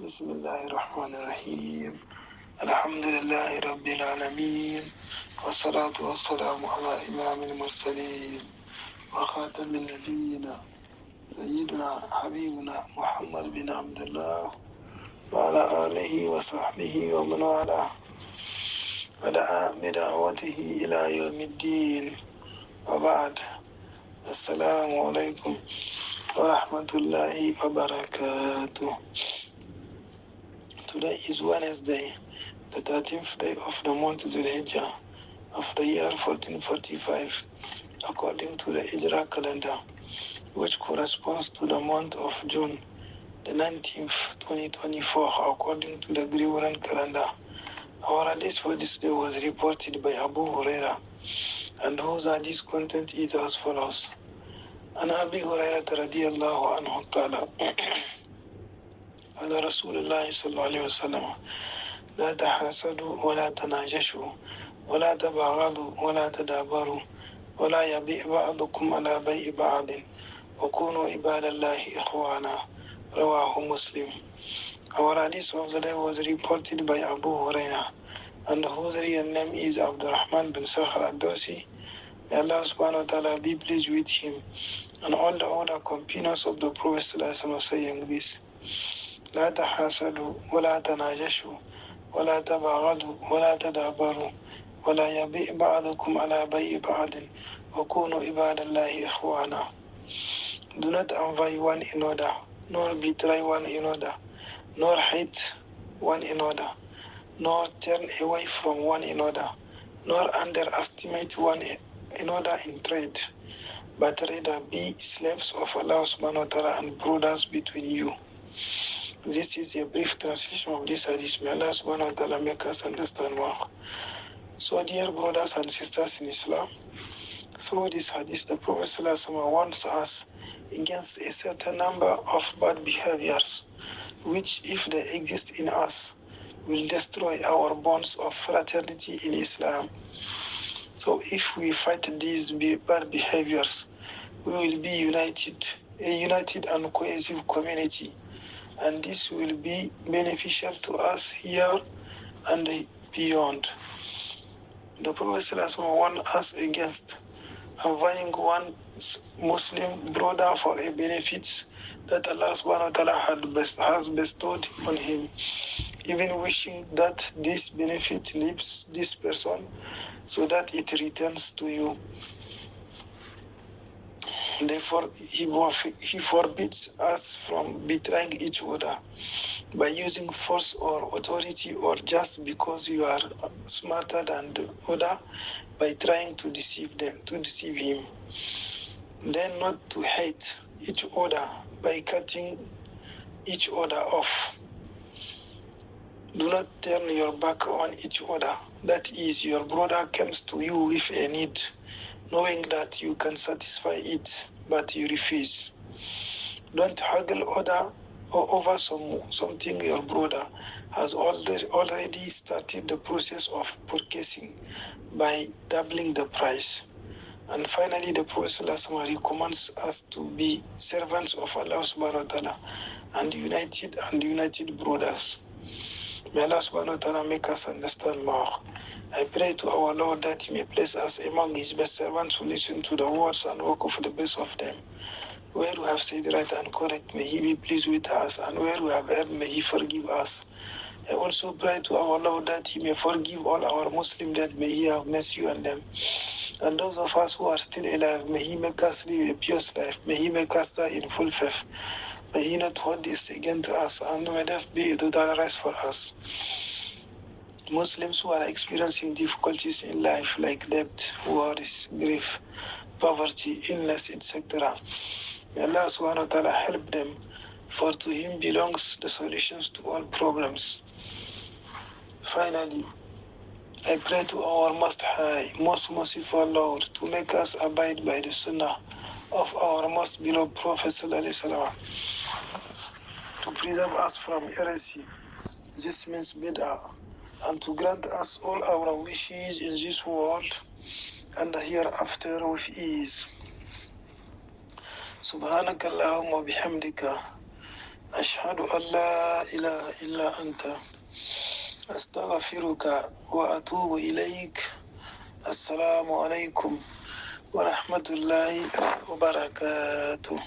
بسم الله الرحمن الرحيم. الحمد لله رب العالمين، والصلاة والسلام على إمام المرسلين وخاتم النبيين سيدنا حبيبنا محمد بن عبد الله وعلى آله وصحبه ومن والاه ودعا بدعوته إلى يوم الدين. وبعد، السلام عليكم ورحمة الله وبركاته. Today is Wednesday, the 13th day of the month Zulhijjah of the year 1445, according to the Hijrah calendar, which corresponds to the month of June, the 19th, 2024, according to the Gregorian calendar. Our hadith for this day was reported by Abu Huraira, and whose hadith content is as follows. عن أبي هريرة رضي الله عنه قال قال رسول الله صلى الله عليه وسلم: لا تحاسدوا ولا تناجشوا ولا تباغضوا ولا تدابروا ولا يبيع بعضكم على بيع بعض وكونوا عباد الله إخوانا. رواه Muslim. Our hadith of the day was reported by Abu Huraira, and whose real name is Abdurrahman bin Sakhr al-Dawsi. May Allah subhanahu wa ta'ala be pleased with him and all the other companions of the Prophet sallallahu alaihi wasallam, saying this: لا تحاسدوا ولا تناجشوا ولا تباغضوا ولا تدابروا ولا يبيع بعضكم على بيع بعض وكونوا عباد الله إخوانا. Do not envy one another, nor betray one another, nor hate one another, nor turn away from one another, nor underestimate one another in trade, but rather be slaves of Allah subhanahu wa ta'ala and brothers between you. This is a brief translation of this hadith. May Allah subhanahu wa ta'ala make us understand more. So, dear brothers and sisters in Islam, through this hadith, the Prophet sallallahu alaihi wasallam warns us against a certain number of bad behaviors, which, if they exist in us, will destroy our bonds of fraternity in Islam. So, if we fight these bad behaviors, we will be a united and cohesive community, and this will be beneficial to us here and beyond. The Prophet ﷺ warned us against envying one Muslim brother for a benefit that Allah subhanahu wa ta'ala has bestowed on him, even wishing that this benefit leaves this person so that it returns to you. Therefore, he forbids us from betraying each other by using force or authority, or just because you are smarter than the other by trying to deceive him. Then not to hate each other by cutting each other off. Do not turn your back on each other. That is, your brother comes to you with a need, knowing that you can satisfy it, but you refuse. Don't haggle over something your brother has already started the process of purchasing by doubling the price. And finally, the Prophet ﷺ recommends us to be servants of Allah subhanahu wa ta'ala and united brothers. May Allah subhanahu wa ta'ala make us understand more. I pray to our Lord that He may place us among His best servants who listen to the words and work of the best of them. Where we have said right and correct, may He be pleased with us, and where we have erred, may He forgive us. I also pray to our Lord that He may forgive all our Muslims, that may He have mercy on them. And those of us who are still alive, may He make us live a pious life. May He make us die in full faith. May He not hold this against us, and may death be a total rest for us. Muslims who are experiencing difficulties in life like debt, worries, grief, poverty, illness, etc., may Allah subhanahu wa ta'ala help them, for to Him belongs the solutions to all problems. Finally, I pray to our Most High, most merciful Lord, to make us abide by the Sunnah of our most beloved Prophet sallallahu alaihi wasallam, to preserve us from heresy, this means bid'ah, and to grant us all our wishes in this world and hereafter with ease. Subhanaka Allahumma bihamdika أشهد أن لا إله إلا أنت أستغفرك وأتوب إليك. السلام عليكم ورحمة الله وبركاته.